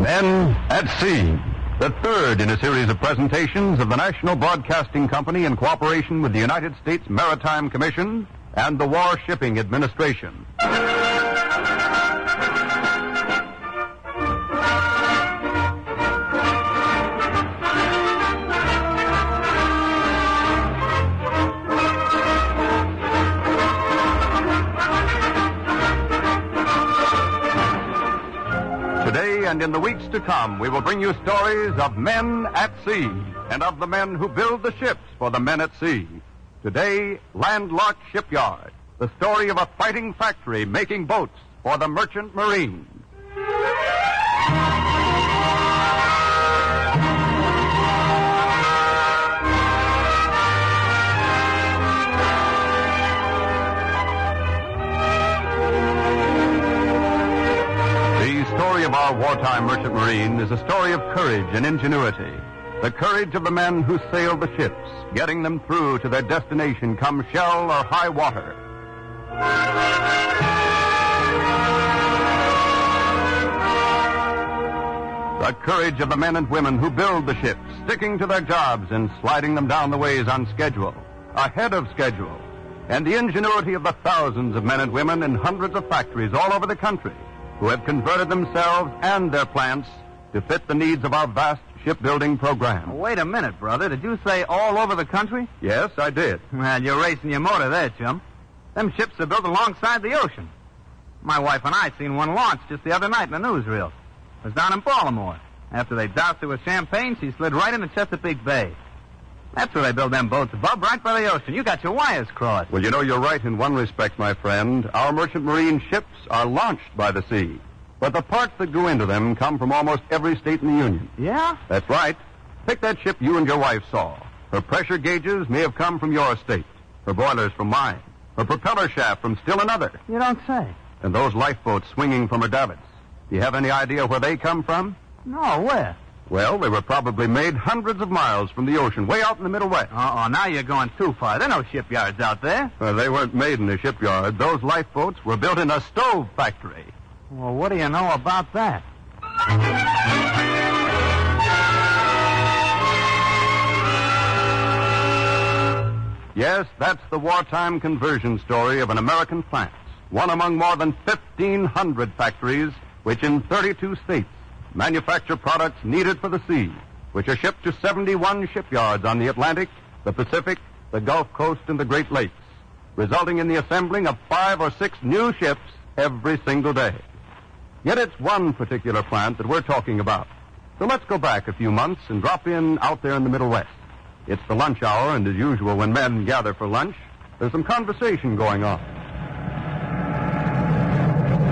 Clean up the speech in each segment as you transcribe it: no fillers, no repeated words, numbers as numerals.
Men at Sea, the third in a series of presentations of the National Broadcasting Company in cooperation with the United States Maritime Commission and the War Shipping Administration. Today and in the weeks to come, we will bring you stories of men at sea and of the men who build the ships for the men at sea. Today, Landlocked Shipyard, the story of a fighting factory making boats for the merchant marine. The story of our wartime merchant marine is a story of courage and ingenuity. The courage of the men who sail the ships, getting them through to their destination come shell or high water. The courage of the men and women who build the ships, sticking to their jobs and sliding them down the ways on schedule, ahead of schedule. And the ingenuity of the thousands of men and women in hundreds of factories all over the country who have converted themselves and their plants to fit the needs of our vast shipbuilding program. Wait a minute, brother. Did you say all over the country? Yes, I did. Well, you're racing your motor there, chum. Them ships are built alongside the ocean. My wife and I seen one launch just the other night in the newsreel. It was down in Baltimore. After they doused her with champagne, she slid right into Chesapeake Bay. That's where they build them boats, Bub, right by the ocean. You got your wires crossed. Well, you know, you're right in one respect, my friend. Our merchant marine ships are launched by the sea. But the parts that go into them come from almost every state in the Union. Yeah? That's right. Pick that ship you and your wife saw. Her pressure gauges may have come from your state. Her boilers from mine. Her propeller shaft from still another. You don't say. And those lifeboats swinging from her davits. Do you have any idea where they come from? No, where? Well, they were probably made hundreds of miles from the ocean, way out in the Middle West. Oh, now you're going too far. There are no shipyards out there. They weren't made in a shipyard. Those lifeboats were built in a stove factory. Well, what do you know about that? Yes, that's the wartime conversion story of an American plant, one among more than 1,500 factories, which in 32 states manufacture products needed for the sea, which are shipped to 71 shipyards on the Atlantic, the Pacific, the Gulf Coast, and the Great Lakes, resulting in the assembling of 5 or 6 new ships every single day. Yet it's one particular plant that we're talking about. So let's go back a few months and drop in out there in the Middle West. It's the lunch hour, and as usual, when men gather for lunch, there's some conversation going on.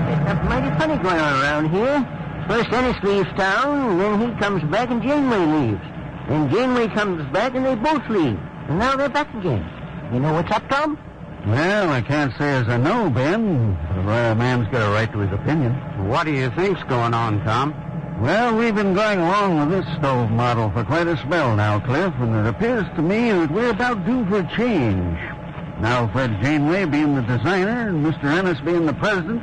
There's something mighty funny going on around here. First Ennis leaves town, and then he comes back, and Janeway leaves. Then Janeway comes back, and they both leave. And now they're back again. You know what's up, Tom? Well, I can't say as I know, Ben. But a man's got a right to his opinion. What do you think's going on, Tom? Well, we've been going along with this stove model for quite a spell now, Cliff, and it appears to me that we're about due for a change. Now, Fred Janeway being the designer and Mr. Ennis being the president,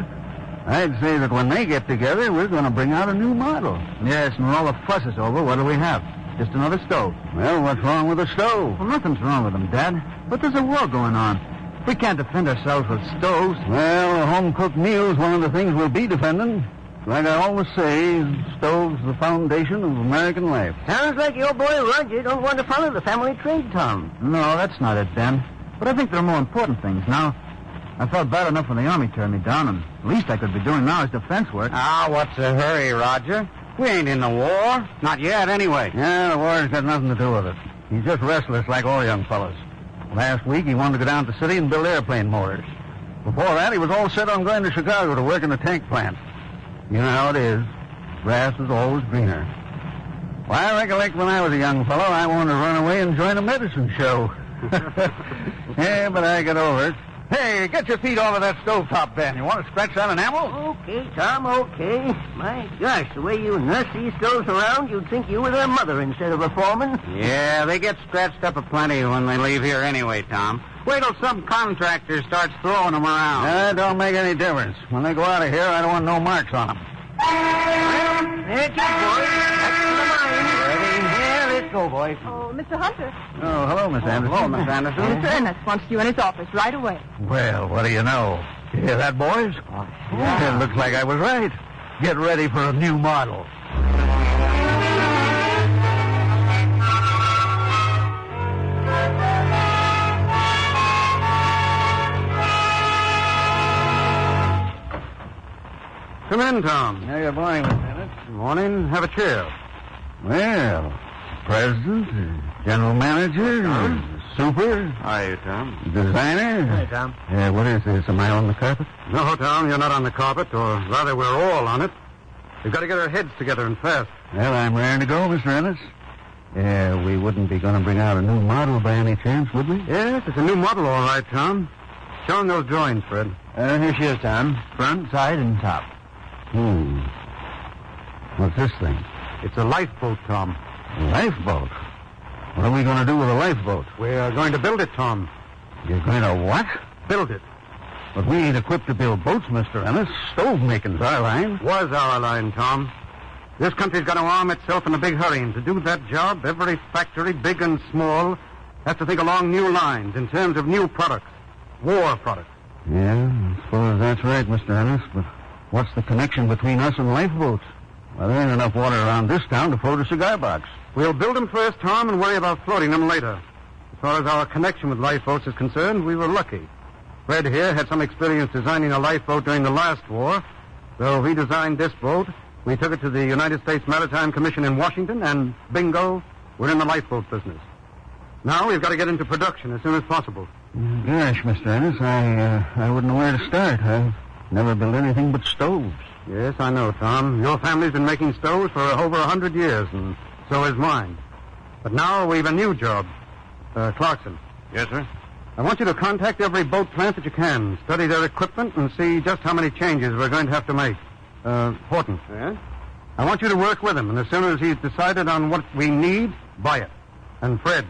I'd say that when they get together, we're going to bring out a new model. Yes, and when all the fuss is over, what do we have? Just another stove. Well, what's wrong with the stove? Well, nothing's wrong with them, Dad. But there's a war going on. We can't defend ourselves with stoves. Well, a home-cooked meal's one of the things we'll be defending. Like I always say, stove's the foundation of American life. Sounds like your boy Roger don't want to follow the family trade, Tom. No, that's not it, Ben. But I think there are more important things now. I felt bad enough when the Army turned me down, and the least I could be doing now is defense work. Ah, what's the hurry, Roger? We ain't in the war. Not yet, anyway. Yeah, the war's got nothing to do with it. He's just restless like all young fellas. Last week, he wanted to go down to the city and build airplane motors. Before that, he was all set on going to Chicago to work in the tank plant. You know how it is. Grass is always greener. Well, I recollect when I was a young fellow, I wanted to run away and join a medicine show. Yeah, but I got over it. Hey, get your feet off of that stovetop, Ben. You want to scratch that enamel? Okay, Tom, okay. My gosh, the way you nurse these stoves around, you'd think you were their mother instead of a foreman. Yeah, they get scratched up aplenty when they leave here anyway, Tom. Wait till some contractor starts throwing them around. That don't make any difference. When they go out of here, I don't want no marks on them. There it is, boys. That's to the mine. Ready? Here, let's go, boys. Oh, Mr. Hunter. Oh, hello, Miss Anderson. Hello, Miss Anderson. Mr. Ennis wants you in his office right away. Well, what do you know? You hear that, boys? It looks like I was right. Get ready for a new model. Come in, Tom. How you morning, Miss Anderson? Good morning. Have a chair. Well, president, general manager, super, Hi, Tom. designer. Hi, Tom. What is this? Am I on the carpet? No, Tom, you're not on the carpet, or rather, we're all on it. We've got to get our heads together and fast. Well, I'm raring to go, Mr. Ennis. We wouldn't be going to bring out a new model by any chance, would we? Yes, it's a new model, all right, Tom. Show him those drawings, Fred. Here she is, Tom. Front, side, and top. What's this thing? It's a lifeboat, Tom. A lifeboat? What are we going to do with a lifeboat? We're going to build it, Tom. You're going to what? Build it. But we ain't equipped to build boats, Mr. Ennis. Stove making's our line. Was our line, Tom. This country's got to arm itself in a big hurry, and to do that job, every factory, big and small, has to think along new lines in terms of new products. War products. Yeah, I suppose that's right, Mr. Ennis, but what's the connection between us and lifeboats? Well, there ain't enough water around this town to float a cigar box. We'll build them first, Tom, and worry about floating them later. As far as our connection with lifeboats is concerned, we were lucky. Fred here had some experience designing a lifeboat during the last war. So he designed this boat. We took it to the United States Maritime Commission in Washington, and bingo, we're in the lifeboat business. Now we've got to get into production as soon as possible. Gosh, Mr. Ennis, I wouldn't know where to start. I've never built anything but stoves. Yes, I know, Tom. Your family's been making stoves for over 100 years, and so is mine. But now we've a new job. Clarkson. Yes, sir? I want you to contact every boat plant that you can, study their equipment, and see just how many changes we're going to have to make. Horton. Yeah? I want you to work with him, and as soon as he's decided on what we need, buy it. And Fred,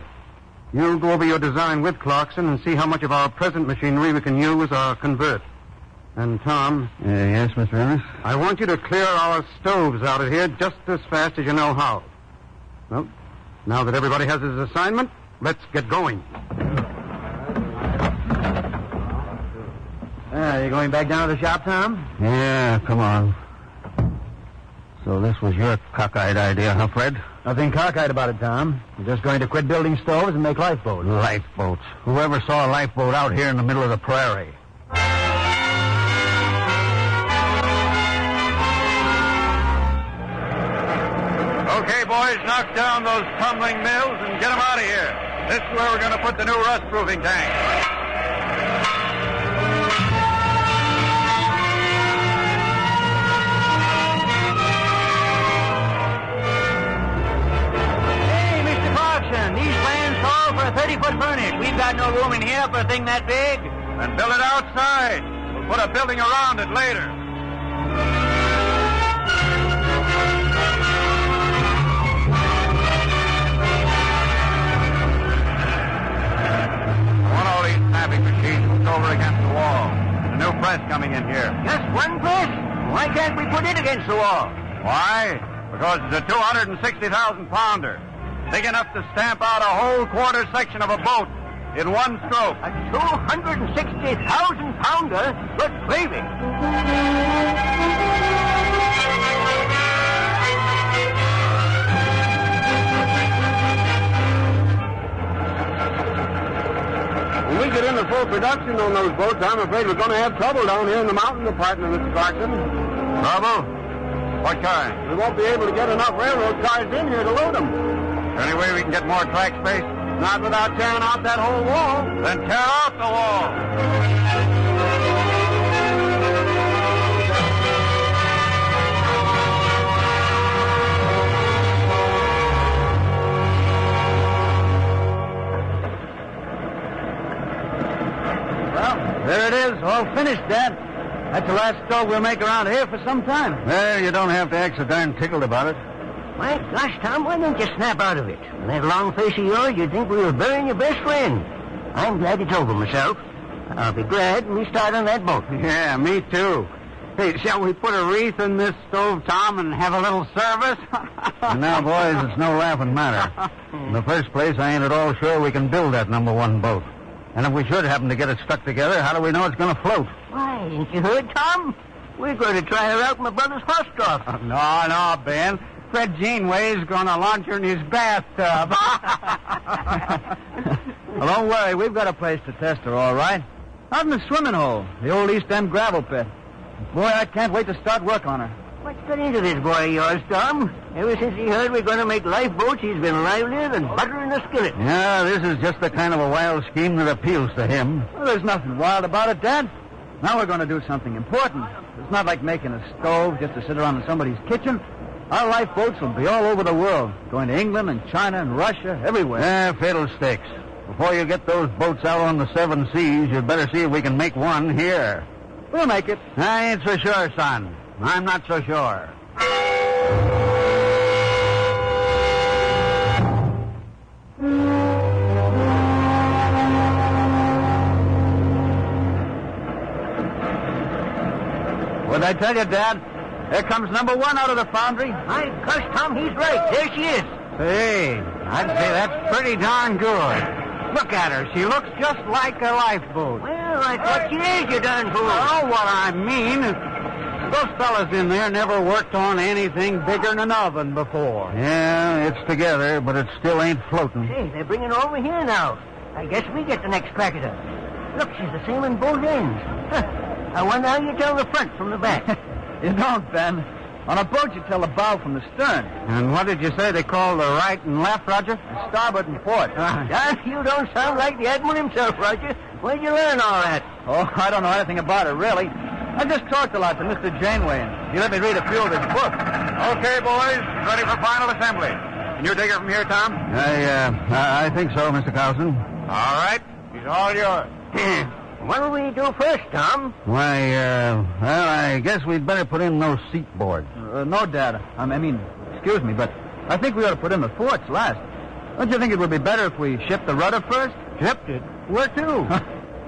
you'll go over your design with Clarkson and see how much of our present machinery we can use or convert. And Tom... Yes, Mr. Ennis? I want you to clear our stoves out of here just as fast as you know how. Well, now that everybody has his assignment, let's get going. You going back down to the shop, Tom? Yeah, come on. So this was your cockeyed idea, huh, Fred? Nothing cockeyed about it, Tom. We're just going to quit building stoves and make lifeboats. Lifeboats. Whoever saw a lifeboat out here in the middle of the prairie? Okay, boys, knock down those tumbling mills and get them out of here. This is where we're going to put the new rust-proofing tank. These plans call for a 30-foot furnace. We've got no room in here for a thing that big. And build it outside. We'll put a building around it later. I want all these snapping machines moved over against the wall. There's a new press coming in here. Just one press? Why can't we put it against the wall? Why? Because it's a 260,000-pounder. Big enough to stamp out a whole quarter section of a boat in one stroke. A 260,000-pounder? Good gravy. When we get into full production on those boats, I'm afraid we're going to have trouble down here in the mountain department, Mr. Clarkson. Trouble? What kind? We won't be able to get enough railroad cars in here to load them. Any way we can get more track space? Not without tearing out that whole wall. Then tear out the wall. Well, there it is, all finished, Dad. That's the last stove we'll make around here for some time. Well, you don't have to act so darn tickled about it. My gosh, Tom, why don't you snap out of it? With that long face of yours, you'd think we were burying your best friend. I'm glad it's over myself. I'll be glad when we start on that boat. Yeah, me too. Hey, shall we put a wreath in this stove, Tom, and have a little service? Now, boys, it's no laughing matter. In the first place, I ain't at all sure we can build that number one boat. And if we should happen to get it stuck together, how do we know it's going to float? Why, ain't you heard, Tom? We're going to try her out in my brother's horse trough. No, Ben. Fred Janeway's going to launch her in his bathtub. Well, don't worry. We've got a place to test her, all right. Out in the swimming hole, the old East End gravel pit. Boy, I can't wait to start work on her. What's got into this boy of yours, Tom? Ever since he heard we're going to make lifeboats, he's been livelier than butter in a skillet. Yeah, this is just the kind of a wild scheme that appeals to him. Well, there's nothing wild about it, Dad. Now we're going to do something important. It's not like making a stove just to sit around in somebody's kitchen. Our lifeboats will be all over the world, going to England and China and Russia, everywhere. Fiddlesticks. Before you get those boats out on the 7 seas, you'd better see if we can make one here. We'll make it. I ain't so sure, son. I'm not so sure. What'd I tell you, Dad? There comes number one out of the foundry. My gosh, Tom, he's right. There she is. Hey, I'd say that's pretty darn good. Look at her. She looks just like a lifeboat. Well, I thought she is, you darn fool. Oh, what I mean is those fellas in there never worked on anything bigger than an oven before. Yeah, it's together, but it still ain't floating. Hey, they're bringing her over here now. I guess we get the next crack at her. Look, she's the same in both ends. I wonder how you tell the front from the back. You don't, Ben. On a boat, you tell the bow from the stern. And what did you say they call the right and left, Roger? Starboard and port. John, you don't sound like the Admiral himself, Roger. Where'd you learn all that? Oh, I don't know anything about it, really. I just talked a lot to Mr. Janeway, and he let me read a few of his books. Okay, boys, ready for final assembly. Can you take her from here, Tom? I think so, Mr. Carlson. All right, she's all yours. What'll we do first, Tom? Why, well, I guess we'd better put in those seat boards. No, Dad. I mean, excuse me, but I think we ought to put in the forts last. Don't you think it would be better if we shipped the rudder first? Shipped it? Where to?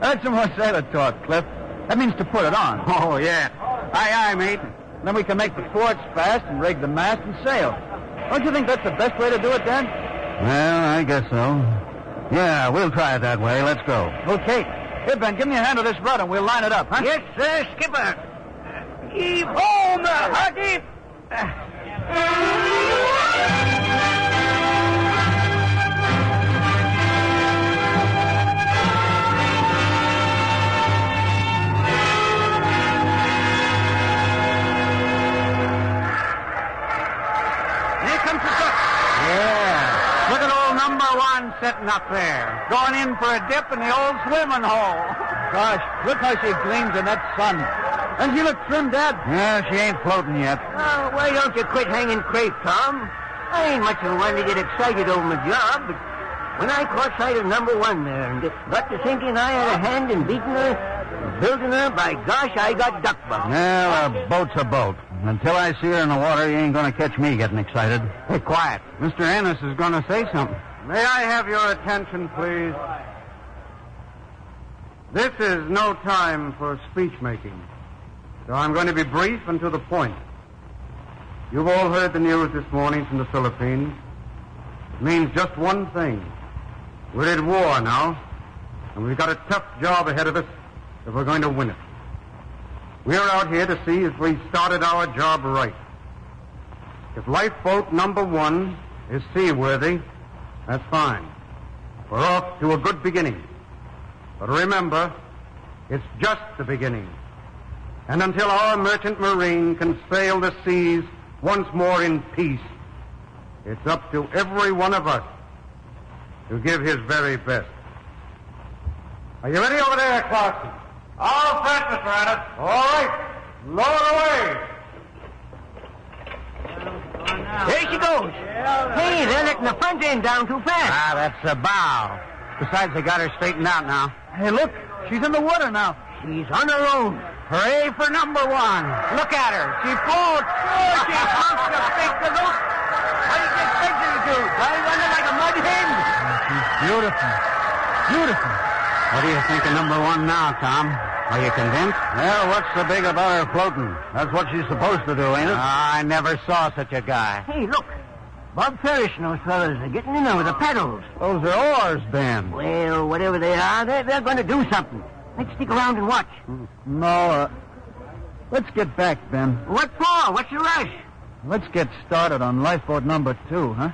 That's some more sailor talk, Cliff. That means to put it on. Oh, yeah. Aye, mate. Then we can make the forts fast and rig the mast and sail. Don't you think that's the best way to do it, Dad? Well, I guess so. Yeah, we'll try it that way. Let's go. Okay. Here, Ben, give me a hand with this rudder and we'll line it up, huh? Yes, sir, Skipper. Heave home, Huggy! Here comes the truck. Yeah. Look at old number one sitting up there, going in for a dip in the old swimming hole. Gosh, look how she gleams in that sun. And she looks trim, Dad. Yeah, she ain't floating yet. Oh, why don't you quit hanging crepe, Tom? I ain't much of a one to get excited over my job, but when I caught sight of number one there and got to thinking I had a hand in beating her, building her, by gosh, I got duck bug. Well, a boat's a boat. Until I see her in the water, you ain't going to catch me getting excited. Hey, quiet. Mr. Ennis is going to say something. May I have your attention, please? This is no time for speech-making, so I'm going to be brief and to the point. You've all heard the news this morning from the Philippines. It means just one thing. We're at war now, and we've got a tough job ahead of us if we're going to win it. We're out here to see if we started our job right. If lifeboat number one is seaworthy, that's fine. We're off to a good beginning. But remember, it's just the beginning. And until our merchant marine can sail the seas once more in peace, it's up to every one of us to give his very best. Are you ready over there, Clarkson? All set, Mr. Ennis. All right. Lower away. There she goes. Hey, they're letting the front end down too fast. That's the bow. Besides, they got her straightened out now. Hey, look. She's in the water now. She's on her own. Hooray for number one. Look at her. She floats. Oh, she floats to big galoot. What do you expect her to do? Dive under like a mud hen? She's beautiful. Beautiful. What do you think of number one now, Tom? Are you convinced? Well, what's so big about her floating? That's what she's supposed to do, ain't it? I never saw such a guy. Hey, look. Bob Ferris and those fellas are getting in there with the paddles. Those are oars, Ben. Well, whatever they are, they're going to do something. Let's stick around and watch. No, let's get back, Ben. What for? What's your rush? Let's get started on lifeboat number 2, huh?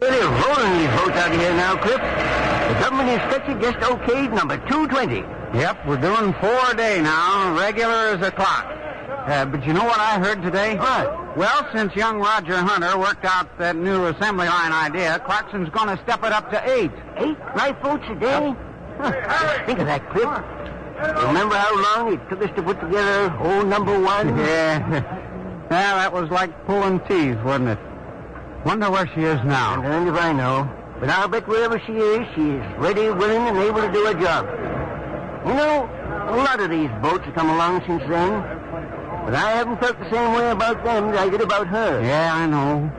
They're rolling these boats out of here now, Cliff. The government inspector just okayed number 220. Yep, we're doing 4 a day now, regular as a clock. But you know what I heard today? What? Well, since young Roger Hunter worked out that new assembly line idea, Clarkson's going to step it up to 8. 8 lifeboats a day? Huh. Think of that, Cliff. Remember how long it took us to put together old number 1? Yeah. Yeah, that was like pulling teeth, wasn't it? Wonder where she is now. And if I know. But I'll bet wherever she is, she's ready, willing, and able to do her job. You know, a lot of these boats have come along since then. But I haven't felt the same way about them as I did about her. Yeah, I know.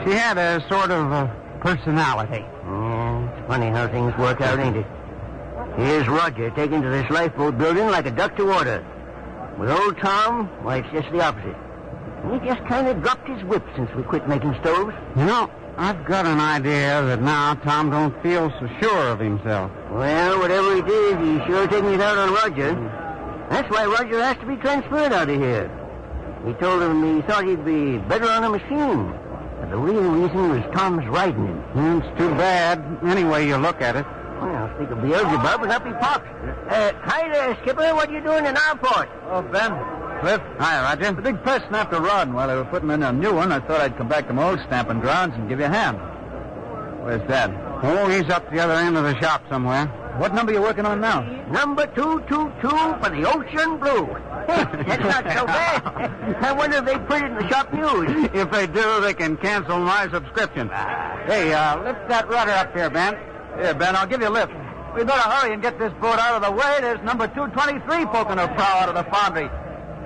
She had a sort of personality. Yeah, it's funny how things work out, ain't it? Here's Roger taking to this lifeboat building like a duck to water. With old Tom, why, it's just the opposite. He just kind of dropped his whip since we quit making stoves. You know, I've got an idea that now Tom don't feel so sure of himself. Well, whatever he did, he's sure taking it out on Roger. That's why Roger has to be transferred out of here. He told him he thought he'd be better on a machine. But the real reason was Tom's riding him. It's too bad, any way you look at it. Well, speak of Beelzebub and up he pops. Hi there, Skipper. What are you doing in our port? Oh, Ben. Cliff. Hi, Roger. The big press snapped a rod, and while they were putting in a new one, I thought I'd come back to my old stamping grounds and give you a hand. Where's Dad? Oh, he's up the other end of the shop somewhere. What number are you working on now? Number 222 for the Ocean Blue. That's not so bad. I wonder if they put it in the shop news. If they do, they can cancel my subscription. Hey, lift that rudder up here, Ben. Here, Ben, I'll give you a lift. We better hurry and get this boat out of the way. There's number 223 poking her prow out of the foundry.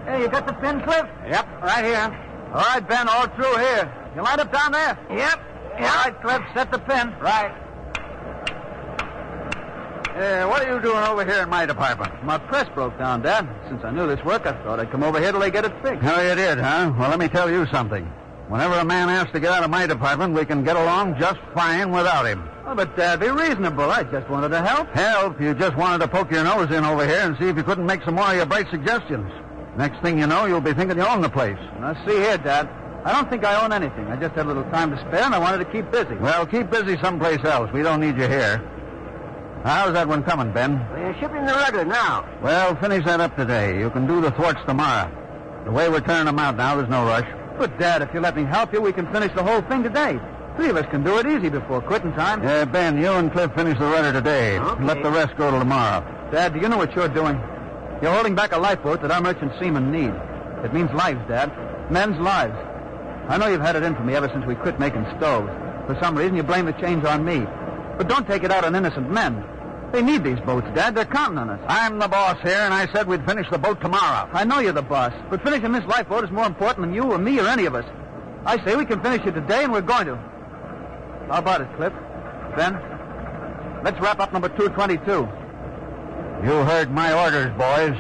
Hey, you got the pin, Cliff? Yep, right here. All right, Ben, all through here. You lined up down there? Yep. All right, Cliff, set the pin. Right. What are you doing over here in my department? My press broke down, Dad. Since I knew this work, I thought I'd come over here till they get it fixed. Oh, you did, huh? Well, let me tell you something. Whenever a man asks to get out of my department, we can get along just fine without him. Oh, but, Dad, be reasonable. I just wanted to help. Help? You just wanted to poke your nose in over here and see if you couldn't make some more of your bright suggestions. Next thing you know, you'll be thinking you own the place. Now, see here, Dad. I don't think I own anything. I just had a little time to spare, and I wanted to keep busy. Well, keep busy someplace else. We don't need you here. How's that one coming, Ben? We're shipping the rudder now. Well, finish that up today. You can do the thwarts tomorrow. The way we're turning them out now, there's no rush. But, Dad, if you let me help you, we can finish the whole thing today. 3 of us can do it easy before quitting time. Ben, you and Cliff finish the rudder today. Okay. Let the rest go till tomorrow. Dad, do you know what you're doing? You're holding back a lifeboat that our merchant seamen need. It means lives, Dad. Men's lives. I know you've had it in for me ever since we quit making stoves. For some reason, you blame the change on me. But don't take it out on innocent men. They need these boats, Dad. They're counting on us. I'm the boss here, and I said we'd finish the boat tomorrow. I know you're the boss, but finishing this lifeboat is more important than you or me or any of us. I say we can finish it today, and we're going to. How about it, Cliff? Ben? Let's wrap up number 222. You heard my orders, boys.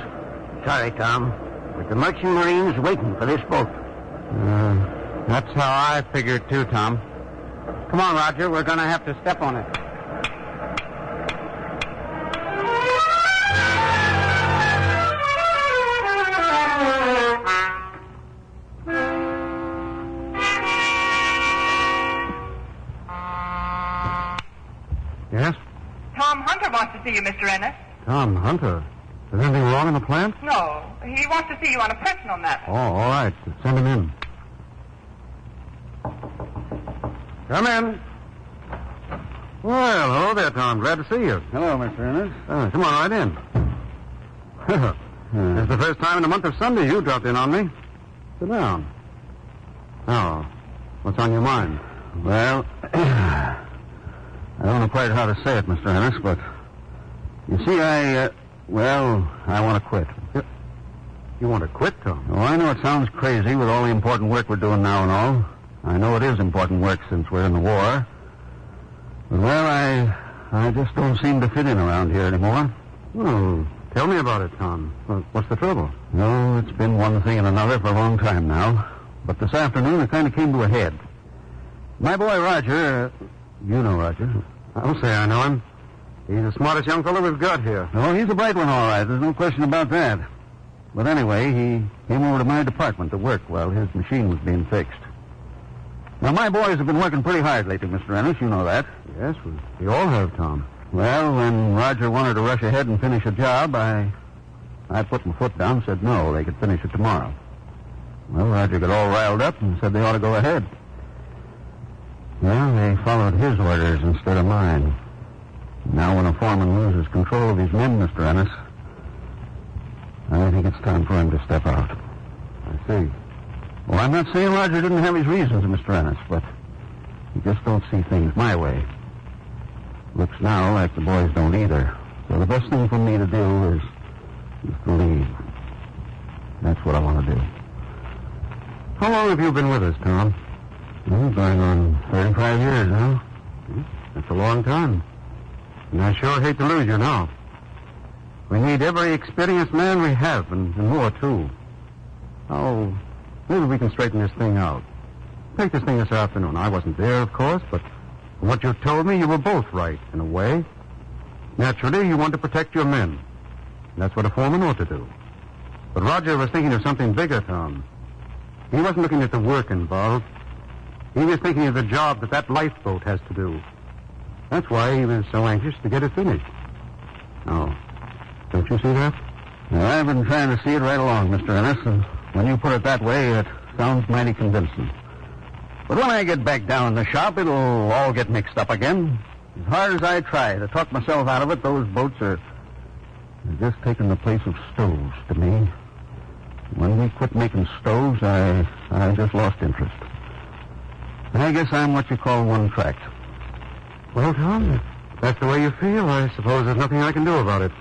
Sorry, Tom, but the merchant marine's waiting for this boat. That's how I figured, too, Tom. Come on, Roger. We're going to have to step on it. Yes? Tom Hunter wants to see you, Mr. Ennis. Tom Hunter. Is anything wrong in the plant? No, he wants to see you on a personal matter. Oh, all right. Send him in. Come in. Well, hello there, Tom. Glad to see you. Hello, Mr. Ennis. Come on, right in. It's the first time in a month of Sunday you dropped in on me. Sit down. Oh, what's on your mind? Well, I don't know quite how to say it, Mr. Ennis, but you see, I want to quit. You want to quit, Tom? Oh, I know it sounds crazy with all the important work we're doing now and all. I know it is important work since we're in the war. But, well, I just don't seem to fit in around here anymore. Well, tell me about it, Tom. What's the trouble? No, it's been one thing and another for a long time now. But this afternoon it kind of came to a head. My boy Roger, you know Roger. I'll say I know him. He's the smartest young fellow we've got here. Oh, he's a bright one, all right. There's no question about that. But anyway, he came over to my department to work while his machine was being fixed. Now, my boys have been working pretty hard lately, Mr. Ennis. You know that. Yes, we all have, Tom. Well, when Roger wanted to rush ahead and finish a job, I put my foot down and said no, they could finish it tomorrow. Well, Roger got all riled up and said they ought to go ahead. Well, they followed his orders instead of mine. Now, when a foreman loses control of his men, Mr. Ennis, I think it's time for him to step out. I see. Well, I'm not saying Roger didn't have his reasons, Mr. Ennis, but he just don't see things my way. Looks now like the boys don't either. So the best thing for me to do is to leave. That's what I want to do. How long have you been with us, Tom? Well, going on 35 years now. That's a long time. And I sure hate to lose you now. We need every experienced man we have, and more, too. Oh, maybe we can straighten this thing out. Take this thing this afternoon. I wasn't there, of course, but from what you told me, you were both right, in a way. Naturally, you want to protect your men. That's what a foreman ought to do. But Roger was thinking of something bigger, Tom. He wasn't looking at the work involved. He was thinking of the job that lifeboat has to do. That's why he was so anxious to get it finished. Oh, don't you see that? Well, I've been trying to see it right along, Mr. Ennis, and when you put it that way, it sounds mighty convincing. But when I get back down in the shop, it'll all get mixed up again. As hard as I try to talk myself out of it, those boats are just taking the place of stoves to me. When we quit making stoves, I just lost interest. I guess I'm what you call one-tracked. Well, Tom, if that's the way you feel, I suppose there's nothing I can do about it.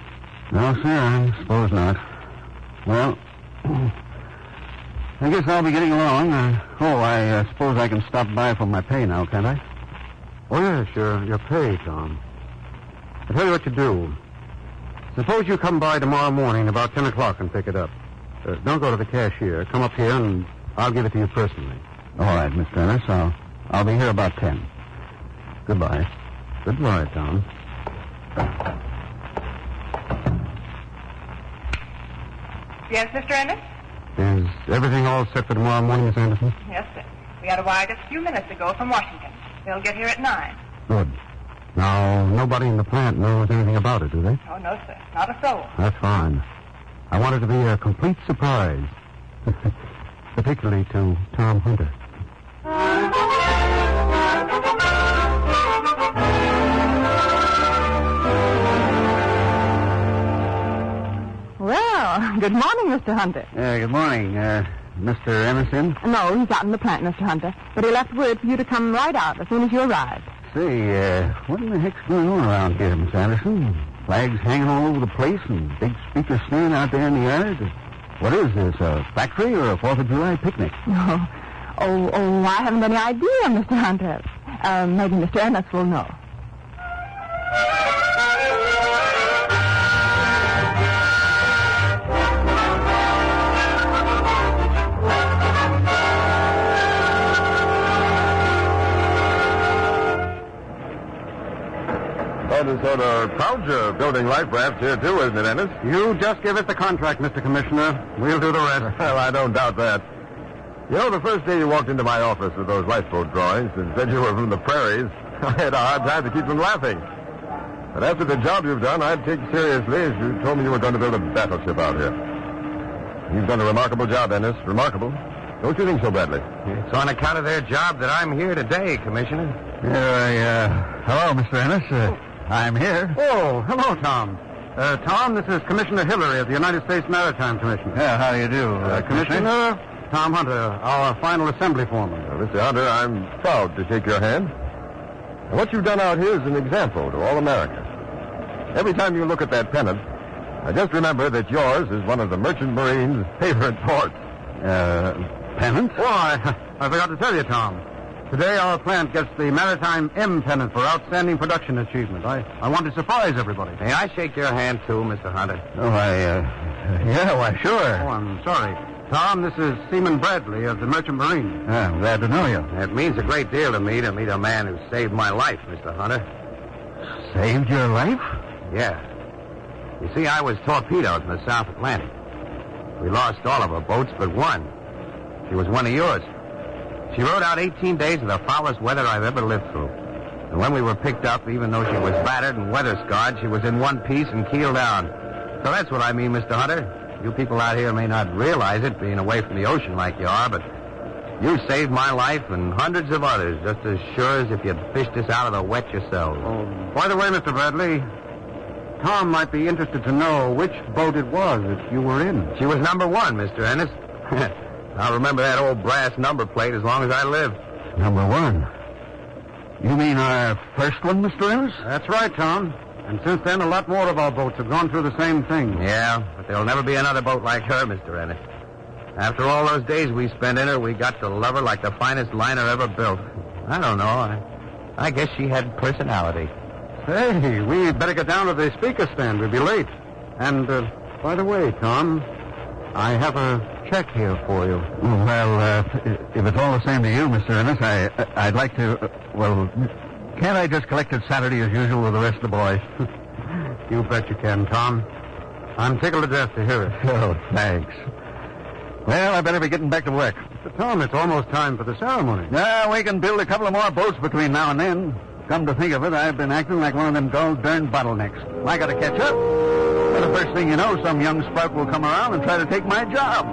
No, sir, I suppose not. Well, I guess I'll be getting along. I suppose I can stop by for my pay now, can't I? Oh, yes, your pay, Tom. I'll tell you what you do. Suppose you come by tomorrow morning about 10 o'clock and pick it up. Don't go to the cashier. Come up here and I'll give it to you personally. All right, Mr. Ennis. I'll be here about 10. Goodbye. Goodbye, Tom. Yes, Mr. Ennis? Is everything all set for tomorrow morning, Miss Anderson? Yes, sir. We got a wire just a few minutes ago from Washington. They'll get here at 9. Good. Now, nobody in the plant knows anything about it, do they? Oh, no, sir. Not a soul. That's fine. I want it to be a complete surprise. Particularly to Tom Hunter. Well, good morning, Mr. Hunter. Good morning. Mr. Emerson? No, he's out in the plant, Mr. Hunter. But he left word for you to come right out as soon as you arrived. Say, what in the heck's going on around here, Miss Anderson? Flags hanging all over the place and big speakers standing out there in the yard? What is this, a factory or a 4th of July picnic? Oh, I haven't any idea, Mr. Hunter. Maybe Mr. Ennis will know. Sort of proud you're building life rafts here, too, isn't it, Ennis? You just give us the contract, Mr. Commissioner. We'll do the rest. Well, I don't doubt that. You know, the first day you walked into my office with those lifeboat drawings and said you were from the prairies, I had a hard time to keep from laughing. But after the job you've done, I'd take seriously as you told me you were going to build a battleship out here. You've done a remarkable job, Ennis. Remarkable. Don't you think so, Bradley? It's on account of their job that I'm here today, Commissioner. Hello, Mr. Ennis. I'm here. Oh, hello, Tom. Tom, this is Commissioner Hillary of the United States Maritime Commission. Yeah, how do you do, Commissioner Tom Hunter, our final assembly foreman. Mr. Hunter, I'm proud to shake your hand. And what you've done out here is an example to all America. Every time you look at that pennant, I just remember that yours is one of the Merchant Marine's favorite ports. Pennant? Why, I forgot to tell you, Tom. Today our plant gets the Maritime M pennant for outstanding production achievement. I want to surprise everybody. May I shake your hand, too, Mr. Hunter? Oh, yeah, why, sure. Oh, I'm sorry. Tom, this is Seaman Bradley of the Merchant Marine. Yeah, I'm glad to know you. It means a great deal to me to meet a man who saved my life, Mr. Hunter. Saved your life? Yeah. You see, I was torpedoed in the South Atlantic. We lost all of our boats but one. She was one of yours. She rode out 18 days of the foulest weather I've ever lived through. And when we were picked up, even though she was battered and weather-scarred, she was in one piece and keeled down. So that's what I mean, Mr. Hunter. You people out here may not realize it, being away from the ocean like you are, but you saved my life and hundreds of others, just as sure as if you'd fished us out of the wet yourselves. Oh, by the way, Mr. Bradley, Tom might be interested to know which boat it was that you were in. She was number one, Mr. Ennis. I'll remember that old brass number plate as long as I live. Number one? You mean our first one, Mr. Ennis? That's right, Tom. And since then, a lot more of our boats have gone through the same thing. Yeah, but there'll never be another boat like her, Mr. Ennis. After all those days we spent in her, we got to love her like the finest liner ever built. I don't know. I guess she had personality. Hey, we'd better get down to the speaker stand. We'll be late. And, by the way, Tom, I have a check here for you. Well, if it's all the same to you, Mr. Ennis, I'd like to, can't I just collect it Saturday as usual with the rest of the boys? You bet you can, Tom. I'm tickled to death to hear it. Oh, thanks. Well, I better be getting back to work. But Tom, it's almost time for the ceremony. Yeah, we can build a couple of more boats between now and then. Come to think of it, I've been acting like one of them darn bottlenecks. I gotta catch up. Well, the first thing you know, some young sprout will come around and try to take my job.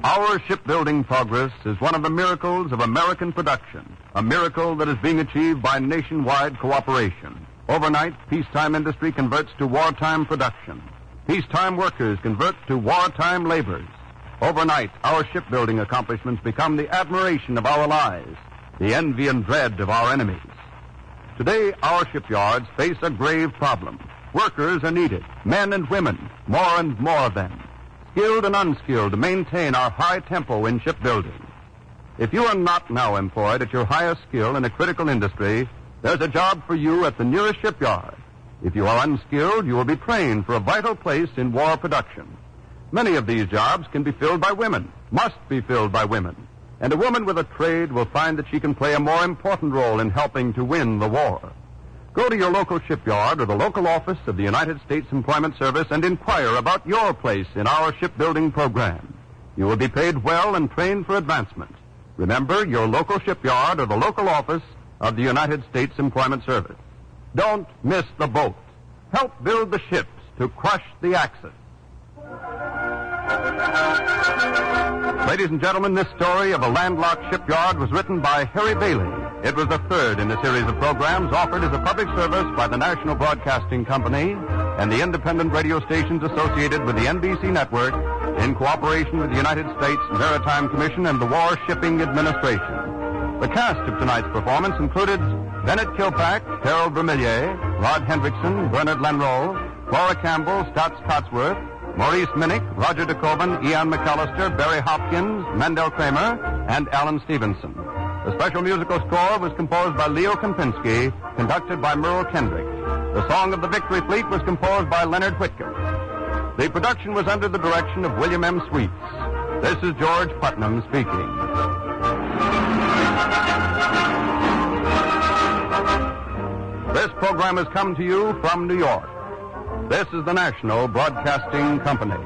Our shipbuilding progress is one of the miracles of American production, a miracle that is being achieved by nationwide cooperation. Overnight, peacetime industry converts to wartime production. Peacetime workers convert to wartime laborers. Overnight, our shipbuilding accomplishments become the admiration of our allies, the envy and dread of our enemies. Today, our shipyards face a grave problem. Workers are needed, men and women, more and more of them, skilled and unskilled, to maintain our high tempo in shipbuilding. If you are not now employed at your highest skill in a critical industry, there's a job for you at the nearest shipyard. If you are unskilled, you will be trained for a vital place in war production. Many of these jobs can be filled by women, must be filled by women. And a woman with a trade will find that she can play a more important role in helping to win the war. Go to your local shipyard or the local office of the United States Employment Service and inquire about your place in our shipbuilding program. You will be paid well and trained for advancement. Remember, your local shipyard or the local office of the United States Employment Service. Don't miss the boat. Help build the ships to crush the Axis. Ladies and gentlemen, this story of a landlocked shipyard was written by Harry Bailey. It was the third in a series of programs offered as a public service by the National Broadcasting Company and the independent radio stations associated with the NBC network in cooperation with the United States Maritime Commission and the War Shipping Administration. The cast of tonight's performance included Bennett Kilpack, Harold Vermillier, Rod Hendrickson, Bernard Lenroll, Flora Campbell, Stotts Cotsworth, Maurice Minnick, Roger DeKoven, Ian McAllister, Barry Hopkins, Mendel Kramer, and Alan Stevenson. The special musical score was composed by Leo Kempinski, conducted by Merle Kendrick. The Song of the Victory Fleet was composed by Leonard Whitcomb. The production was under the direction of William M. Sweets. This is George Putnam speaking. This program has come to you from New York. This is the National Broadcasting Company.